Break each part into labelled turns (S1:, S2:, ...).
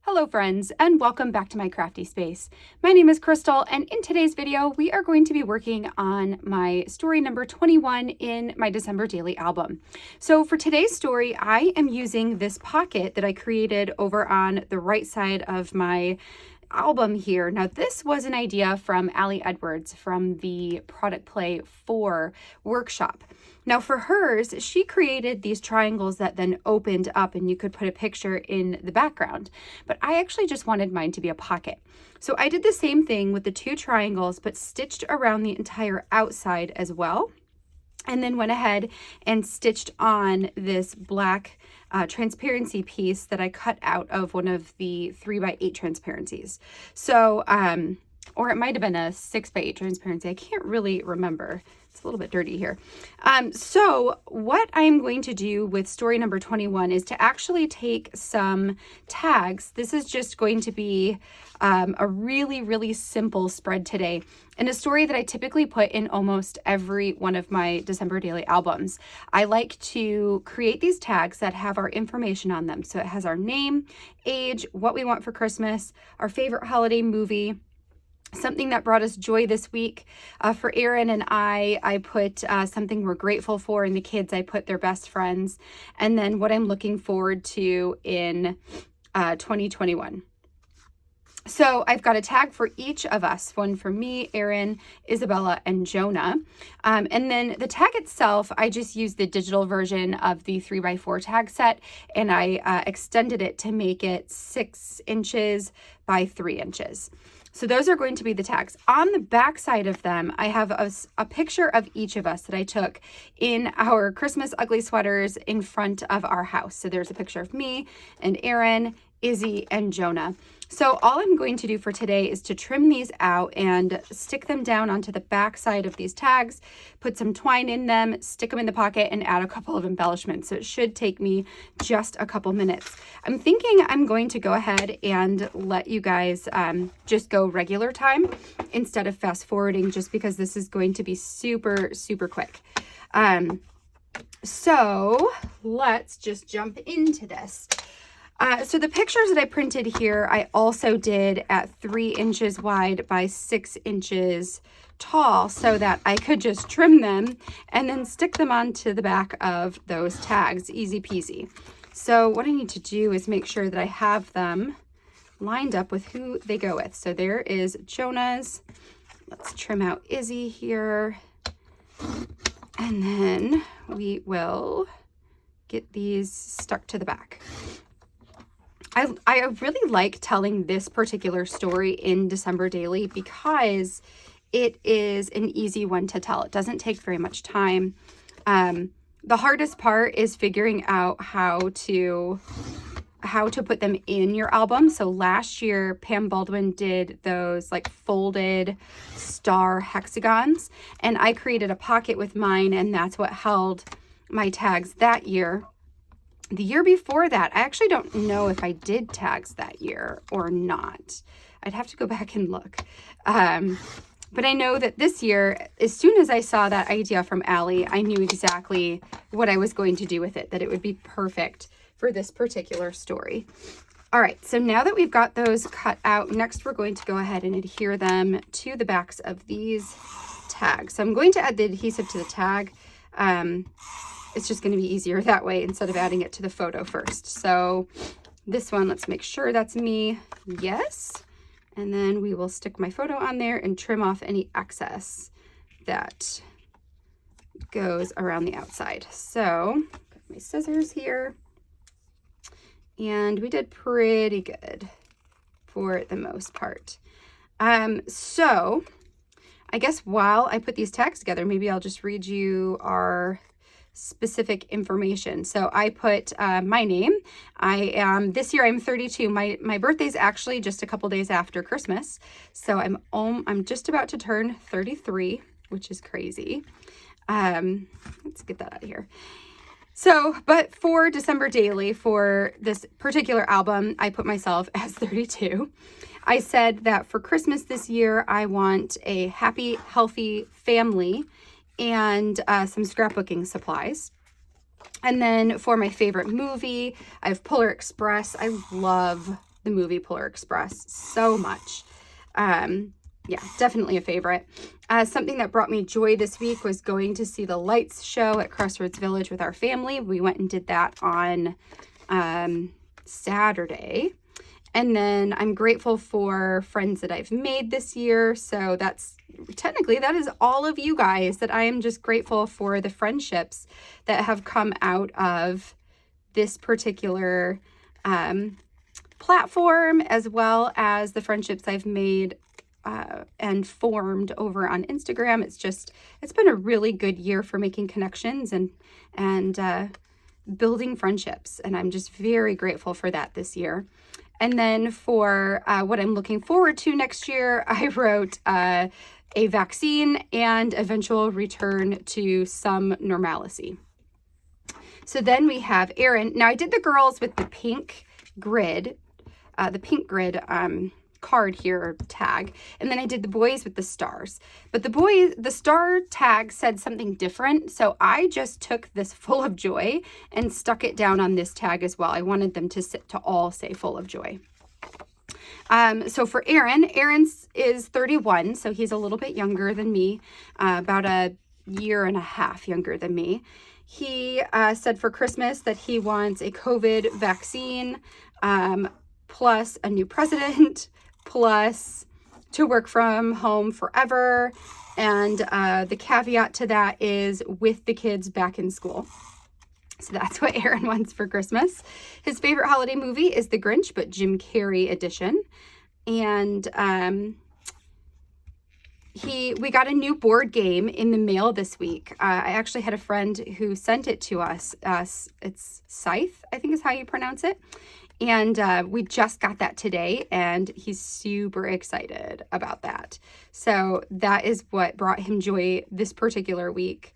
S1: Hello friends, and welcome back to my crafty space. My name is Crystal, and in today's video, we are going to be working on my story number 21 in my December daily album. So for today's story, I am using this pocket that I created over on the right side of my album here. Now this was an idea from Allie Edwards from the Product Play 4 workshop. Now for hers, she created these triangles that then opened up and you could put a picture in the background. But I actually just wanted mine to be a pocket. So I did the same thing with the two triangles, but stitched around the entire outside as well. And then went ahead and stitched on this black transparency piece that I cut out of one of the 3x8 transparencies. So, or it might have been a 6x8 transparency. I can't really remember. It's a little bit dirty here. So what I'm going to do with story number 21 is to actually take some tags. This is just going to be a really simple spread today, and a story that I typically put in almost every one of my December daily albums. I like to create these tags that have our information on them. So it has our name, age, what we want for Christmas, our favorite holiday movie, something that brought us joy this week. For Aaron and I put something we're grateful for, and the kids, I put their best friends, and then what I'm looking forward to in 2021. So I've got a tag for each of us, one for me, Aaron, Isabella, and Jonah. And then the tag itself, I just used the digital version of the 3x4 tag set, and I extended it to make it 6 inches by 3 inches. So those are going to be the tags. On the back side of them, I have a picture of each of us that I took in our Christmas ugly sweaters in front of our house. So there's a picture of me and Aaron, Izzy, and Jonah. So all I'm going to do for today is to trim these out and stick them down onto the back side of these tags, put some twine in them, stick them in the pocket, and add a couple of embellishments. So it should take me just a couple minutes. I'm thinking I'm going to go ahead and let you guys just go regular time instead of fast forwarding, just because this is going to be super quick. So let's just jump into this. So the pictures that I printed here, I also did at 3 inches wide by 6 inches tall, so that I could just trim them and then stick them onto the back of those tags. Easy peasy. So what I need to do is make sure that I have them lined up with who they go with. So there is Jonah's. Let's trim out Izzy here. And then we will get these stuck to the back. I really like telling this particular story in December daily because it is an easy one to tell. It doesn't take very much time. The hardest part is figuring out how to put them in your album. So last year, Pam Baldwin did those like folded star hexagons, and I created a pocket with mine, and that's what held my tags that year. The year before that, I actually don't know if I did tags that year or not. I'd have to go back and look. But I know that this year, as soon as I saw that idea from Allie, I knew exactly what I was going to do with it, that it would be perfect for this particular story. All right, so now that we've got those cut out, next we're going to go ahead and adhere them to the backs of these tags. So I'm going to add the adhesive to the tag. It's just going to be easier that way instead of adding it to the photo first. So this one, let's make sure that's me. Yes. And then we will stick my photo on there and trim off any excess that goes around the outside. So got my scissors here, and we did pretty good for the most part. So I guess while I put these tags together, maybe I'll just read you our specific information. So I put my name. This year I'm 32. My birthday's actually just a couple days after Christmas. So I'm just about to turn 33, which is crazy. Let's get that out of here. So, but for December daily, for this particular album, I put myself as 32. I said that for Christmas this year, I want a happy, healthy family and some scrapbooking supplies. And then for my favorite movie, I have Polar Express. I love the movie Polar Express so much. Yeah, definitely a favorite. Something that brought me joy this week was going to see the lights show at Crossroads Village with our family. We went and did that on Saturday. And then I'm grateful for friends that I've made this year. So that's technically, that is all of you guys, that I am just grateful for the friendships that have come out of this particular platform, as well as the friendships I've made and formed over on Instagram. It's been a really good year for making connections and building friendships. And I'm just very grateful for that this year. And then for what I'm looking forward to next year, I wrote a vaccine and eventual return to some normalcy. So then we have Erin. Now I did the girls with the pink grid card here, tag, and then I did the boys with the stars. But the star tag said something different, so I just took this full of joy and stuck it down on this tag as well. I wanted them to all say full of joy. So for Aaron's is 31, so he's a little bit younger than me, about a year and a half younger than me. He said for Christmas that he wants a COVID vaccine, plus a new president, plus to work from home forever. And the caveat to that is with the kids back in school. So that's what Aaron wants for Christmas. His favorite holiday movie is The Grinch, but Jim Carrey edition. And we got a new board game in the mail this week. I actually had a friend who sent it to us. It's Scythe, I think is how you pronounce it. And we just got that today, and he's super excited about that. So that is what brought him joy this particular week,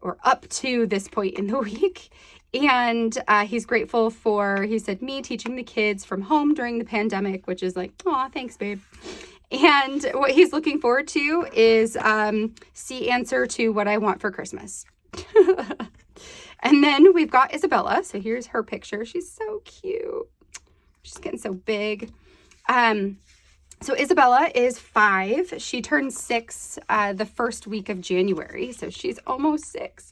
S1: or up to this point in the week. And he's grateful for, he said, me teaching the kids from home during the pandemic, which is like, aw, thanks, babe. And what he's looking forward to is C answer to what I want for Christmas. And then we've got Isabella. So here's her picture. She's so cute. She's getting so big. So Isabella is 5. She turned 6 the first week of January. So she's almost 6.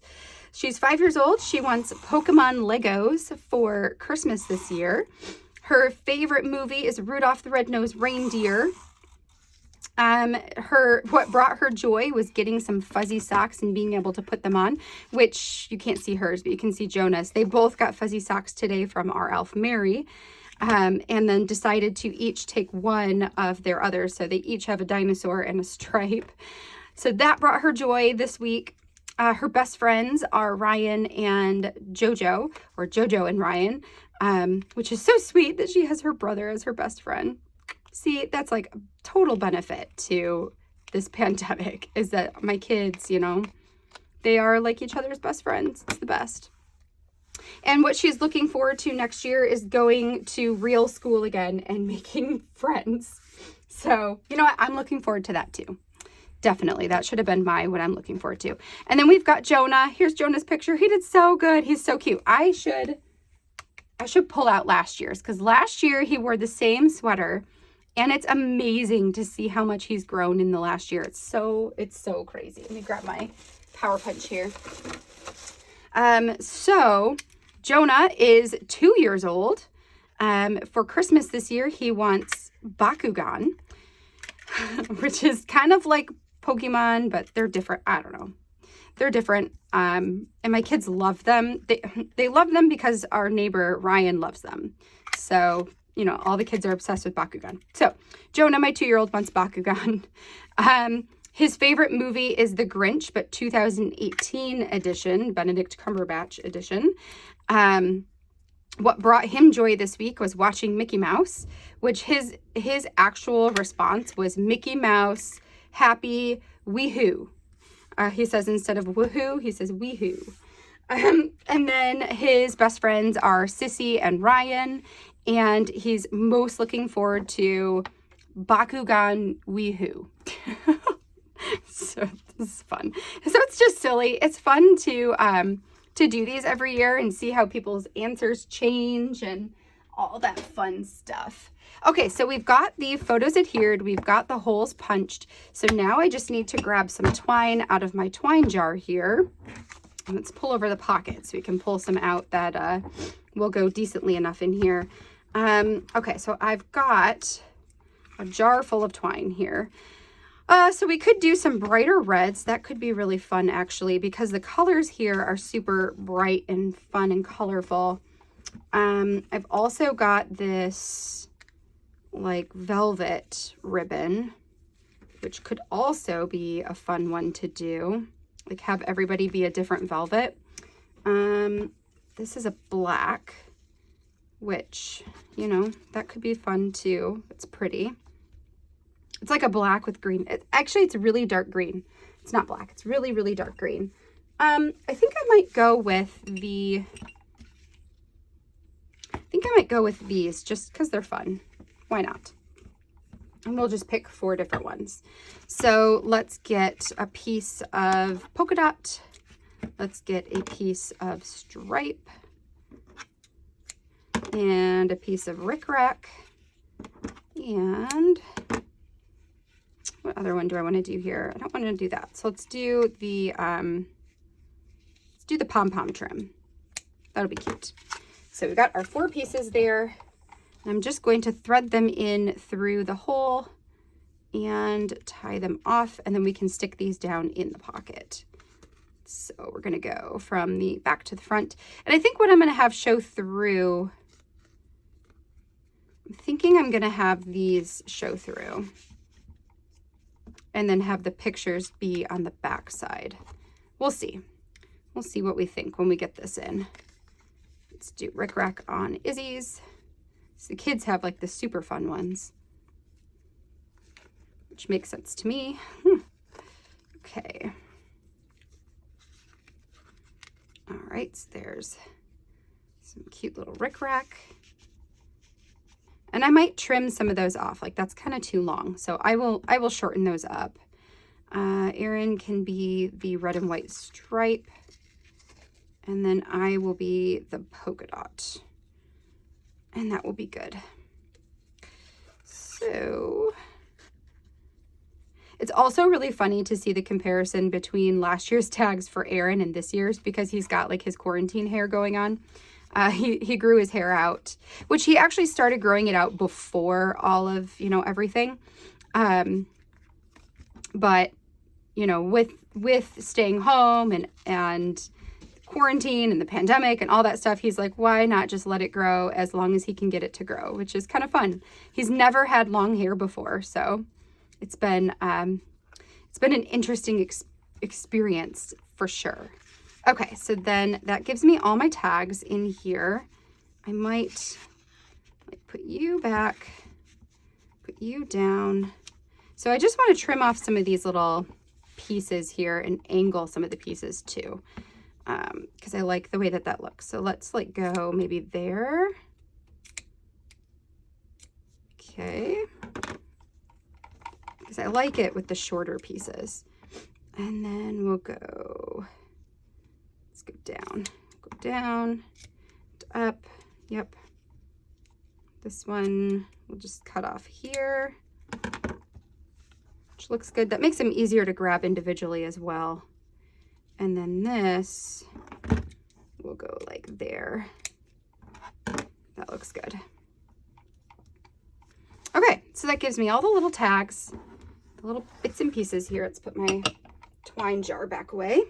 S1: She's 5 years old. She wants Pokemon Legos for Christmas this year. Her favorite movie is Rudolph the Red-Nosed Reindeer. What brought her joy was getting some fuzzy socks and being able to put them on, which you can't see hers, but you can see Jonah's. They both got fuzzy socks today from our elf Mary, and then decided to each take one of their others. So they each have a dinosaur and a stripe. So that brought her joy this week. Her best friends are Ryan and Jojo, or Jojo and Ryan, which is so sweet that she has her brother as her best friend. See, that's like a total benefit to this pandemic, is that my kids, they are like each other's best friends. It's the best. And what she's looking forward to next year is going to real school again and making friends. So, you know what? I'm looking forward to that too. Definitely. That should have been what I'm looking forward to. And then we've got Jonah. Here's Jonah's picture. He did so good. He's so cute. I should pull out last year's, because last year he wore the same sweater. And it's amazing to see how much he's grown in the last year. It's so crazy. Let me grab my Power Punch here. So Jonah is 2 years old. For Christmas this year, he wants Bakugan, which is kind of like Pokemon, but they're different. I don't know. They're different. And my kids love them. They love them because our neighbor Ryan loves them. So all the kids are obsessed with Bakugan. So Jonah, my 2-year-old, wants Bakugan. His favorite movie is The Grinch, but 2018 edition, Benedict Cumberbatch edition. What brought him joy this week was watching Mickey Mouse, which his actual response was Mickey Mouse, happy, wee-hoo. He says instead of woohoo, he says wee-hoo. And then his best friends are Sissy and Ryan, and he's most looking forward to Bakugan Weehoo. So this is fun. So it's just silly. It's fun to do these every year and see how people's answers change and all that fun stuff. Okay, so we've got the photos adhered, we've got the holes punched. So now I just need to grab some twine out of my twine jar here. Let's pull over the pocket so we can pull some out that will go decently enough in here. Okay, so I've got a jar full of twine here. So we could do some brighter reds. That could be really fun actually, because the colors here are super bright and fun and colorful. I've also got this like velvet ribbon, which could also be a fun one to do. Like have everybody be a different velvet. This is a black, which, you know, that could be fun too. It's pretty. It's like a black with green. Actually, it's really dark green. It's not black. It's really, really dark green. I think I might go with the... I think I might go with these just because they're fun. Why not? And we'll just pick 4 different ones. So let's get a piece of polka dot. Let's get a piece of stripe. And a piece of rickrack. And what other one do I want to do here? I don't want to do that. So let's do the pom-pom trim. That'll be cute. So we've got our 4 pieces there. I'm just going to thread them in through the hole and tie them off, and then we can stick these down in the pocket. So we're going to go from the back to the front. And I think what I'm going to have show through, I'm thinking I'm going to have these show through and then have the pictures be on the back side. We'll see. We'll see what we think when we get this in. Let's do rickrack on Izzy's. So the kids have like the super fun ones, which makes sense to me. Okay. All right, so there's some cute little rickrack. And I might trim some of those off, like that's kind of too long. So I will shorten those up. Erin can be the red and white stripe. And then I will be the polka dot. And that will be good. So it's also really funny to see the comparison between last year's tags for Aaron and this year's, because he's got like his quarantine hair going on. He grew his hair out, which he actually started growing it out before all of, you know, everything. But, you know, with staying home and quarantine and the pandemic and all that stuff, he's like, why not just let it grow as long as he can get it to grow, which is kind of fun. He's never had long hair before, so it's been an interesting experience for sure. Okay, so then that gives me all my tags in here. I might put you back, put you down. So I just want to trim off some of these little pieces here and angle some of the pieces too, because I like the way that looks. So let's like go maybe there. Okay. Because I like it with the shorter pieces. And then we'll go, let's go down, up, yep. This one we'll just cut off here, which looks good. That makes them easier to grab individually as well. And then this will go like there. That looks good. Okay, so that gives me all the little tags, the little bits and pieces here. Let's put my twine jar back away.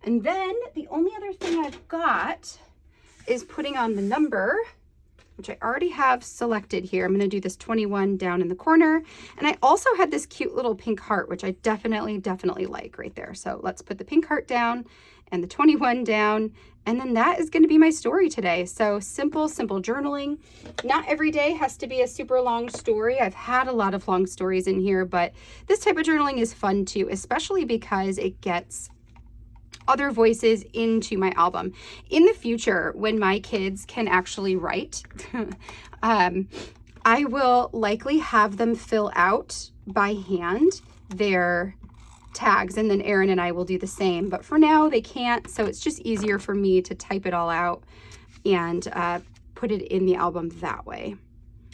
S1: And then the only other thing I've got is putting on the number, which I already have selected here. I'm going to do this 21 down in the corner. And I also had this cute little pink heart, which I definitely like right there. So let's put the pink heart down and the 21 down. And then that is going to be my story today. So simple journaling. Not every day has to be a super long story. I've had a lot of long stories in here, but this type of journaling is fun too, especially because it gets other voices into my album. In the future, when my kids can actually write, I will likely have them fill out by hand their tags, and then Erin and I will do the same. But for now, they can't, so it's just easier for me to type it all out and put it in the album that way.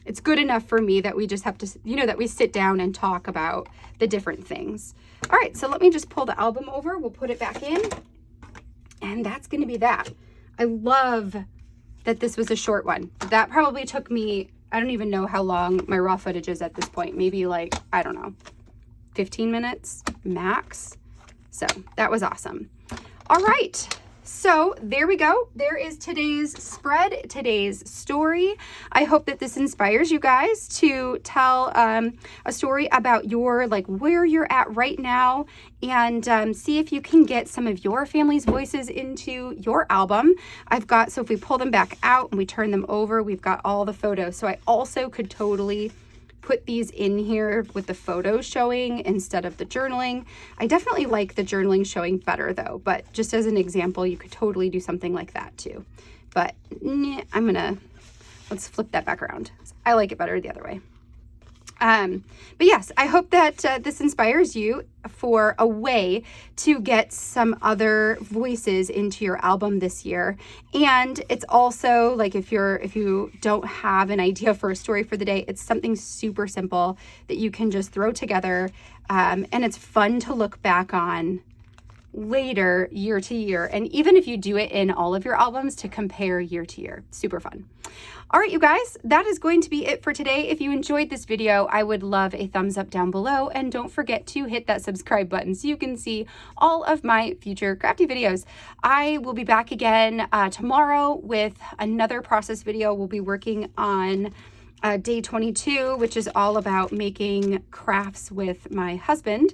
S1: It's good enough for me that we just have to, you know, that we sit down and talk about the different things. All right, so let me just pull the album over. We'll put it back in, and that's going to be that. I love that this was a short one. That probably took me, I don't even know how long my raw footage is at this point. Maybe like, I don't know, 15 minutes max. So that was awesome. All right. So there we go. There is today's spread, today's story. I hope that this inspires you guys to tell a story about your, like, where you're at right now, and see if you can get some of your family's voices into your album. I've got, so if we pull them back out and we turn them over, we've got all the photos. So I also could totally put these in here with the photos showing instead of the journaling. I definitely like the journaling showing better though, but just as an example, you could totally do something like that too. But let's flip that back around. I like it better the other way. But yes, I hope that this inspires you for a way to get some other voices into your album this year. And it's also like, if you don't have an idea for a story for the day, it's something super simple that you can just throw together. And it's fun to look back on later, year to year. And even if you do it in all of your albums, to compare year to year, super fun. All right, you guys, that is going to be it for today. If you enjoyed this video, I would love a thumbs up down below, and don't forget to hit that subscribe button so you can see all of my future crafty videos. I will be back again tomorrow with another process video. We'll be working on day 22, which is all about making crafts with my husband.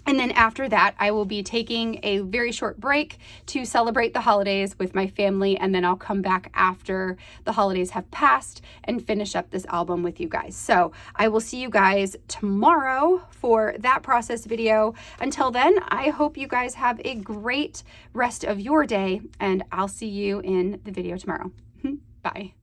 S1: And then after that, I will be taking a very short break to celebrate the holidays with my family, and then I'll come back after the holidays have passed and finish up this album with you guys. So I will see you guys tomorrow for that process video. Until then, I hope you guys have a great rest of your day, and I'll see you in the video tomorrow. Bye.